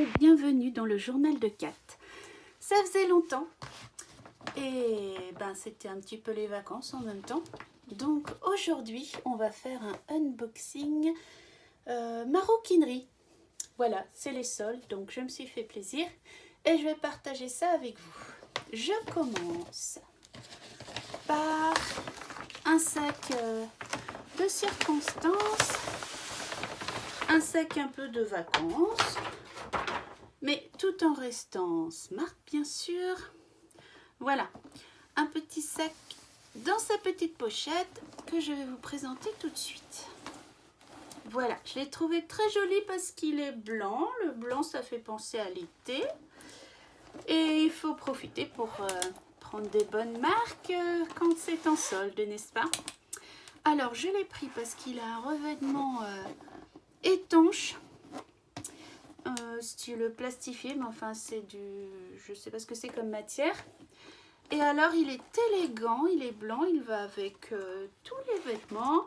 et bienvenue dans le journal de Kat. Ça faisait longtemps et c'était un petit peu les vacances en même temps. Donc aujourd'hui on va faire un unboxing maroquinerie. Voilà, c'est les soldes, donc je me suis fait plaisir et je vais partager ça avec vous. Je commence par un sac de circonstances, un sac un peu de vacances, mais tout en restant smart bien sûr. Voilà, un petit sac dans sa petite pochette que je vais vous présenter tout de suite. Voilà, je l'ai trouvé très joli parce qu'il est blanc. Le blanc, ça fait penser à l'été. Et il faut profiter pour prendre des bonnes marques quand c'est en solde, n'est-ce pas? Alors, je l'ai pris parce qu'il a un revêtement étanche. Style plastifié, mais enfin, c'est du... je sais pas ce que c'est comme matière. Et alors, il est élégant, il est blanc, il va avec tous les vêtements.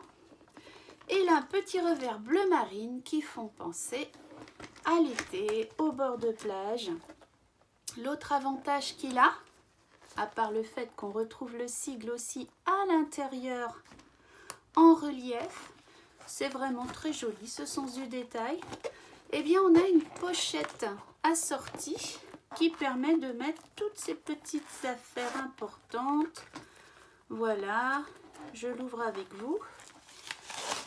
Et il a un petit revers bleu marine qui font penser à l'été, au bord de plage. L'autre avantage qu'il a, à part le fait qu'on retrouve le sigle aussi à l'intérieur en relief, c'est vraiment très joli ce sens du détail. Eh bien, on a une pochette assortie qui permet de mettre toutes ces petites affaires importantes. Voilà, je l'ouvre avec vous.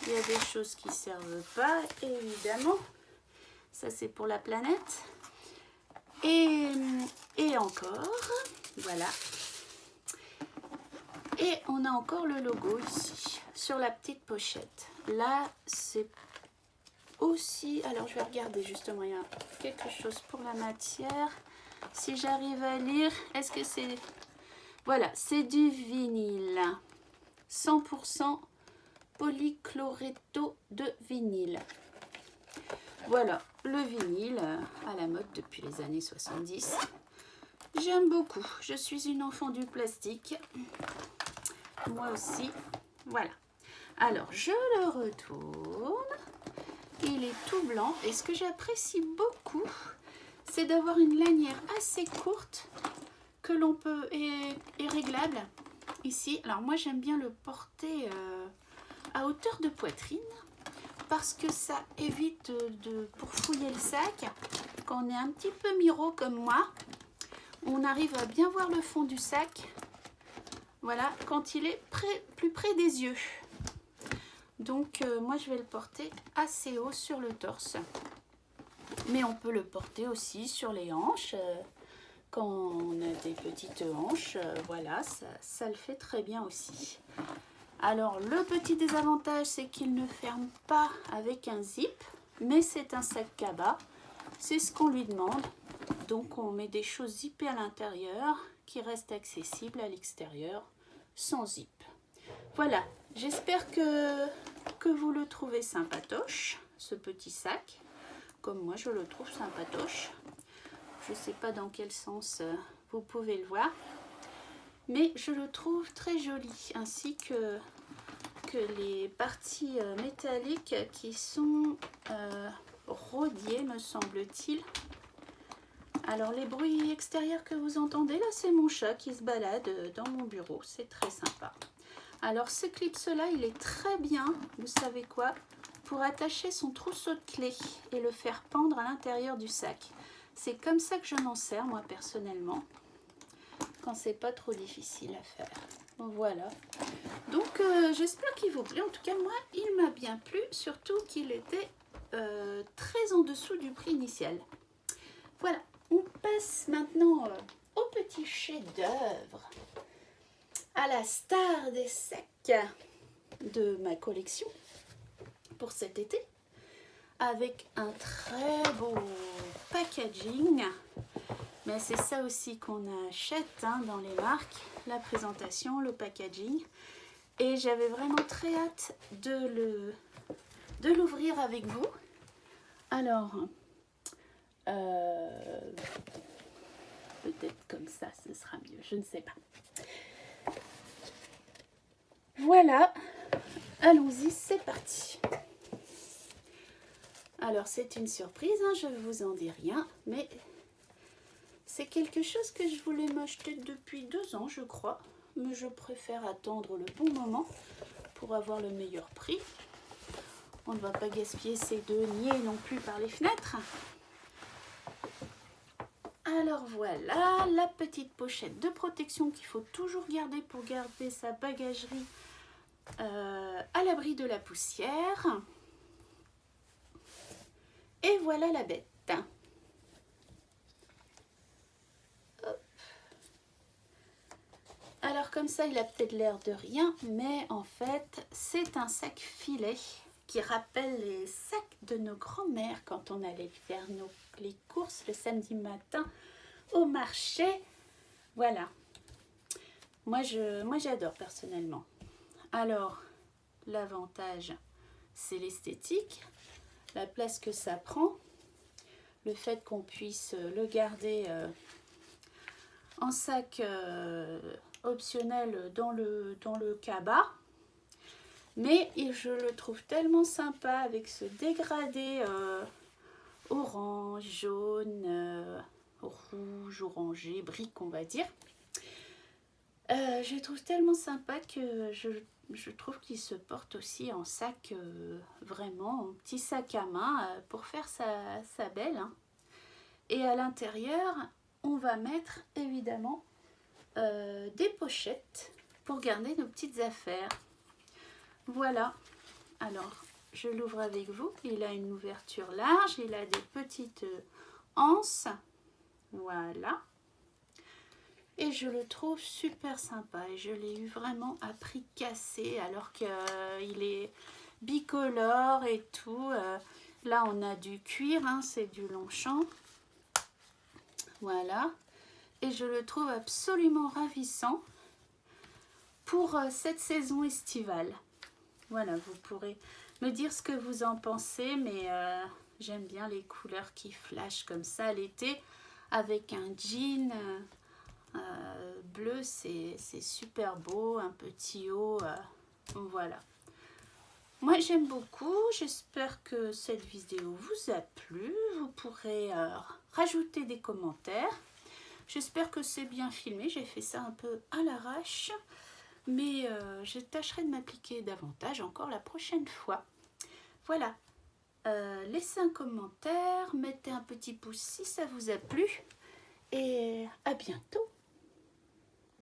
Il y a des choses qui ne servent pas, évidemment. Ça, c'est pour la planète. Et encore, voilà. Et on a encore le logo ici, sur la petite pochette. Là, c'est aussi... Alors, je vais regarder justement, il y a quelque chose pour la matière. Si j'arrive à lire, est-ce que c'est... Voilà, c'est du vinyle. 100% polychloréto de vinyle. Voilà, le vinyle à la mode depuis les années 70. J'aime beaucoup. Je suis une enfant du plastique. Moi aussi. Voilà. Alors, je le retourne. Il est tout blanc. Et ce que j'apprécie beaucoup, c'est d'avoir une lanière assez courte que l'on peut et réglable ici. Alors, moi, j'aime bien le porter à hauteur de poitrine parce que ça évite pour fouiller le sac. Quand on est un petit peu miro comme moi, on arrive à bien voir le fond du sac. Voilà, quand il est plus près des yeux. Donc moi je vais le porter assez haut sur le torse. Mais on peut le porter aussi sur les hanches. Quand on a des petites hanches, voilà, ça le fait très bien aussi. Alors le petit désavantage, c'est qu'il ne ferme pas avec un zip, mais c'est un sac cabas. C'est ce qu'on lui demande. Donc on met des choses zippées à l'intérieur qui restent accessibles à l'extérieur sans zip. Voilà, j'espère que vous le trouvez sympatoche, ce petit sac. Comme moi je le trouve sympatoche. Je ne sais pas dans quel sens vous pouvez le voir. Mais je le trouve très joli, ainsi que les parties métalliques qui sont rodiées, me semble-t-il. Alors les bruits extérieurs que vous entendez là, c'est mon chat qui se balade dans mon bureau, c'est très sympa. Alors ce clip-là, il est très bien, vous savez quoi, pour attacher son trousseau de clés et le faire pendre à l'intérieur du sac. C'est comme ça que je m'en sers moi personnellement, quand c'est pas trop difficile à faire. Voilà. Donc j'espère qu'il vous plaît. En tout cas moi il m'a bien plu, surtout qu'il était très en dessous du prix initial. Voilà, on passe maintenant au petit chef-d'œuvre, à la star des sacs de ma collection pour cet été, avec un très beau packaging. Mais c'est ça aussi qu'on achète dans les marques, la présentation, le packaging. Et j'avais vraiment très hâte de l'ouvrir avec vous. Alors, peut-être comme ça, ce sera mieux, je ne sais pas. Voilà, allons-y, c'est parti. Alors c'est une surprise, hein, je ne vous en dis rien, mais c'est quelque chose que je voulais m'acheter depuis 2 ans, je crois. Mais je préfère attendre le bon moment pour avoir le meilleur prix. On ne va pas gaspiller ces deniers non plus par les fenêtres. Alors voilà, la petite pochette de protection qu'il faut toujours garder pour garder sa bagagerie à l'abri de la poussière. Et voilà la bête. Hop. Alors comme ça, il a peut-être l'air de rien, mais en fait, c'est un sac filet qui rappelle les sacs de nos grands-mères quand on allait faire les courses le samedi matin au marché. Voilà. Moi j'adore personnellement. Alors, l'avantage, c'est l'esthétique, la place que ça prend, le fait qu'on puisse le garder en sac optionnel dans le cabas. Mais je le trouve tellement sympa avec ce dégradé orange, jaune, rouge, orangé, brique on va dire. Je le trouve tellement sympa que je trouve qu'il se porte aussi en sac, vraiment en petit sac à main pour faire sa belle. Hein. Et à l'intérieur, on va mettre évidemment des pochettes pour garder nos petites affaires. Voilà, alors je l'ouvre avec vous. Il a une ouverture large, il a des petites anses. Voilà. Et je le trouve super sympa et je l'ai eu vraiment à prix cassé alors qu'il est bicolore et tout. Là on a du cuir, hein, c'est du Longchamp. Voilà. Et je le trouve absolument ravissant pour cette saison estivale. Voilà, vous pourrez me dire ce que vous en pensez, mais j'aime bien les couleurs qui flashent comme ça l'été avec un jean bleu, c'est super beau, un petit haut, voilà. Moi j'aime beaucoup, j'espère que cette vidéo vous a plu, vous pourrez rajouter des commentaires. J'espère que c'est bien filmé, j'ai fait ça un peu à l'arrache, mais je tâcherai de m'appliquer davantage encore la prochaine fois. Voilà, laissez un commentaire, mettez un petit pouce si ça vous a plu, et à bientôt.